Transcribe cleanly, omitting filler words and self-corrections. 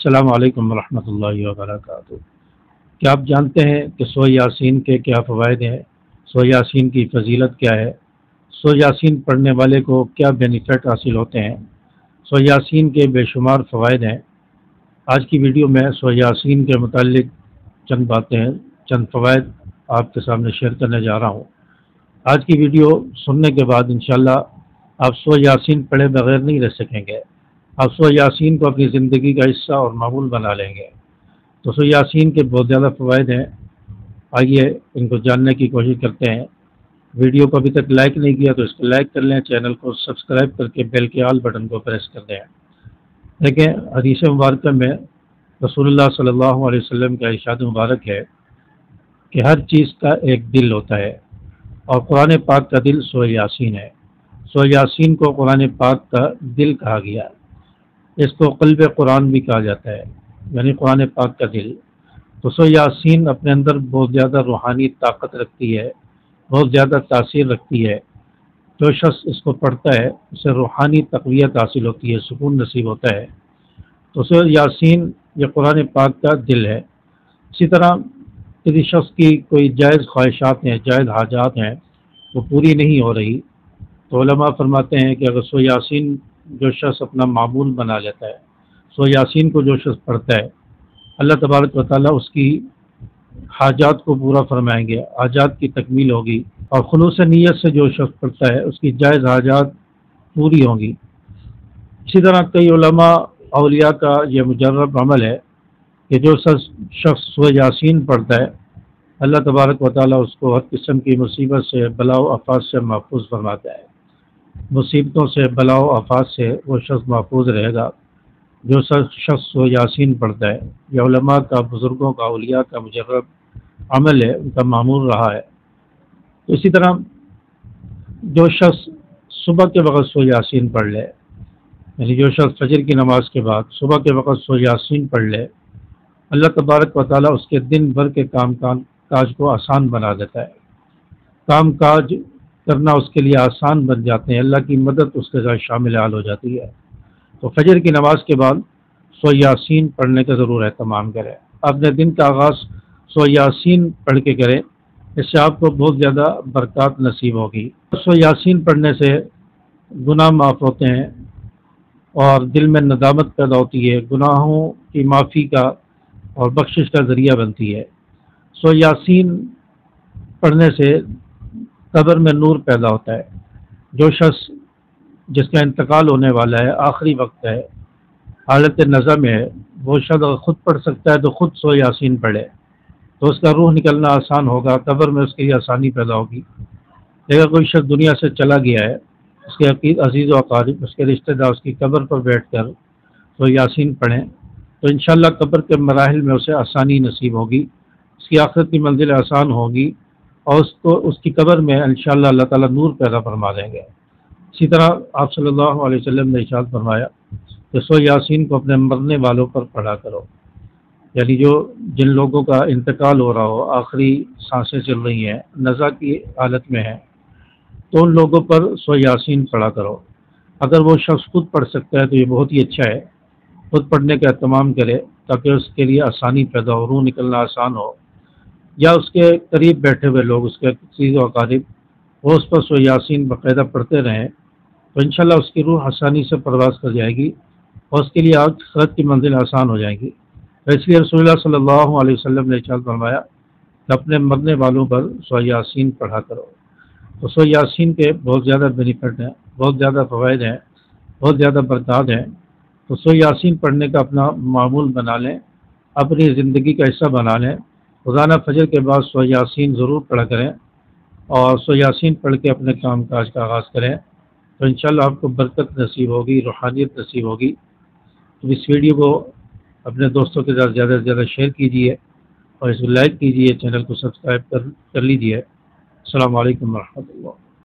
السلام علیکم ورحمۃ اللہ وبرکاتہ۔ کیا آپ جانتے ہیں کہ سورہ یاسین کے کیا فوائد ہیں؟ سورہ یاسین کی فضیلت کیا ہے؟ سورہ یاسین پڑھنے والے کو کیا بینیفٹ حاصل ہوتے ہیں؟ سورہ یاسین کے بے شمار فوائد ہیں۔ آج کی ویڈیو میں سورہ یاسین کے متعلق چند باتیں، چند فوائد آپ کے سامنے شیئر کرنے جا رہا ہوں۔ آج کی ویڈیو سننے کے بعد انشاءاللہ آپ سورہ یاسین پڑھے بغیر نہیں رہ سکیں گے۔ آپ سورہ یاسین کو اپنی زندگی کا حصہ اور معمول بنا لیں گے۔ تو سورہ یاسین کے بہت زیادہ فوائد ہیں، آئیے ان کو جاننے کی کوشش کرتے ہیں۔ ویڈیو کو ابھی تک لائک نہیں کیا تو اس کو لائک کر لیں، چینل کو سبسکرائب کر کے بیل کے آل بٹن کو پریس کر دیں۔ دیکھیں، حدیث مبارکہ میں رسول اللہ صلی اللہ علیہ وسلم کا ارشاد مبارک ہے کہ ہر چیز کا ایک دل ہوتا ہے، اور قرآن پاک کا دل سورہ یاسین ہے۔ سورہ یاسین کو قرآن پاک کا دل کہا گیا ہے۔ اس کو قلب قرآن بھی کہا جاتا ہے، یعنی قرآن پاک کا دل۔ تو سورہ یاسین اپنے اندر بہت زیادہ روحانی طاقت رکھتی ہے، بہت زیادہ تاثیر رکھتی ہے۔ جو شخص اس کو پڑھتا ہے اسے روحانی تقویت حاصل ہوتی ہے، سکون نصیب ہوتا ہے۔ تو سورہ یاسین یہ قرآن پاک کا دل ہے۔ اسی طرح کسی شخص کی کوئی جائز خواہشات ہیں، جائز حاجات ہیں، وہ پوری نہیں ہو رہی، تو علماء فرماتے ہیں کہ اگر سورہ یاسین جو شخص اپنا معمول بنا لیتا ہے، سورہ یاسین کو جو شخص پڑھتا ہے، اللہ تبارک و تعالیٰ اس کی حاجات کو پورا فرمائیں گے، حاجات کی تکمیل ہوگی، اور خلوص نیت سے جو شخص پڑھتا ہے اس کی جائز حاجات پوری ہوں گی۔ اسی طرح کئی علماء اولیاء کا یہ مجرب عمل ہے کہ جو شخص سورہ یاسین پڑھتا ہے، اللہ تبارک و تعالیٰ اس کو ہر قسم کی مصیبت سے، بلا و آفات سے محفوظ فرماتا ہے۔ مصیبتوں سے، بلا و آفات سے وہ شخص محفوظ رہے گا جو شخص سورہ یاسین پڑھتا ہے۔ یہ علماء کا، بزرگوں کا، اولیاء کا مجرب عمل ہے، ان کا معمول رہا ہے۔ تو اسی طرح جو شخص صبح کے وقت سورہ یاسین پڑھ لے، یعنی جو شخص فجر کی نماز کے بعد صبح کے وقت سورہ یاسین پڑھ لے، اللہ تبارک و تعالیٰ اس کے دن بھر کے کام کاج کو آسان بنا دیتا ہے۔ کام کاج کرنا اس کے لیے آسان بن جاتے ہیں، اللہ کی مدد اس کے ساتھ شامل حال ہو جاتی ہے۔ تو فجر کی نماز کے بعد سورہ یاسین پڑھنے کا ضرور اہتمام کریں۔ اپنے دن کا آغاز سورہ یاسین پڑھ کے کریں، اس سے آپ کو بہت زیادہ برکات نصیب ہوگی۔ سورہ یاسین پڑھنے سے گناہ معاف ہوتے ہیں اور دل میں ندامت پیدا ہوتی ہے، گناہوں کی معافی کا اور بخشش کا ذریعہ بنتی ہے۔ سورہ یاسین پڑھنے سے قبر میں نور پیدا ہوتا ہے۔ جو شخص جس کا انتقال ہونے والا ہے، آخری وقت ہے، حالت نظر میں ہے، وہ شخص اگر خود پڑھ سکتا ہے تو خود سورہ یاسین پڑھے تو اس کا روح نکلنا آسان ہوگا، قبر میں اس کے لیے آسانی پیدا ہوگی۔ اگر کوئی شخص دنیا سے چلا گیا ہے، اس کے عزیز و اقارب، اس کے رشتہ دار اس کی قبر پر بیٹھ کر سورہ یاسین پڑھیں تو انشاءاللہ قبر کے مراحل میں اسے آسانی نصیب ہوگی، اس کی آخرت کی منزل آسان ہوگی، اور اس کی قبر میں انشاءاللہ اللہ تعالیٰ نور پیدا فرما دیں گے۔ اسی طرح آپ صلی اللہ علیہ وسلم نے ارشاد فرمایا کہ سورہ یاسین کو اپنے مرنے والوں پر پڑھا کرو، یعنی جن لوگوں کا انتقال ہو رہا ہو، آخری سانسیں چل رہی ہیں، نزا کی حالت میں ہیں، تو ان لوگوں پر سورہ یاسین پڑھا کرو۔ اگر وہ شخص خود پڑھ سکتا ہے تو یہ بہت ہی اچھا ہے، خود پڑھنے کا اہتمام کرے تاکہ اس کے لیے آسانی پیدا ہو، روح نکلنا آسان ہو، یا اس کے قریب بیٹھے ہوئے لوگ، اس کے عزیز و اقارب، وہ اس پر سورہ یاسین باقاعدہ پڑھتے رہیں تو انشاءاللہ اس کی روح آسانی سے پرواز کر جائے گی اور اس کے لیے آخرت کی منزل آسان ہو جائے گی۔ اس لیے رسول اللہ صلی اللہ علیہ وسلم نے ارشاد فرمایا کہ اپنے مرنے والوں پر سورہ یاسین پڑھا کرو۔ تو سورہ یاسین کے بہت زیادہ بینیفٹ ہیں، بہت زیادہ فوائد ہیں، بہت زیادہ برکات ہیں۔ تو سورہ یاسین پڑھنے کا اپنا معمول بنا لیں، اپنی زندگی کا حصہ بنا لیں۔ روزانہ فجر کے بعد سورہ یاسین ضرور پڑھا کریں، اور سورہ یاسین پڑھ کے اپنے کام کاج کا آغاز کریں تو انشاءاللہ آپ کو برکت نصیب ہوگی، روحانیت نصیب ہوگی۔ تو اس ویڈیو کو اپنے دوستوں کے ساتھ زیادہ سے زیادہ شیئر کیجیے اور اس کو لائک کیجیے، چینل کو سبسکرائب کر لیجیے۔ السلام علیکم ورحمۃ اللہ۔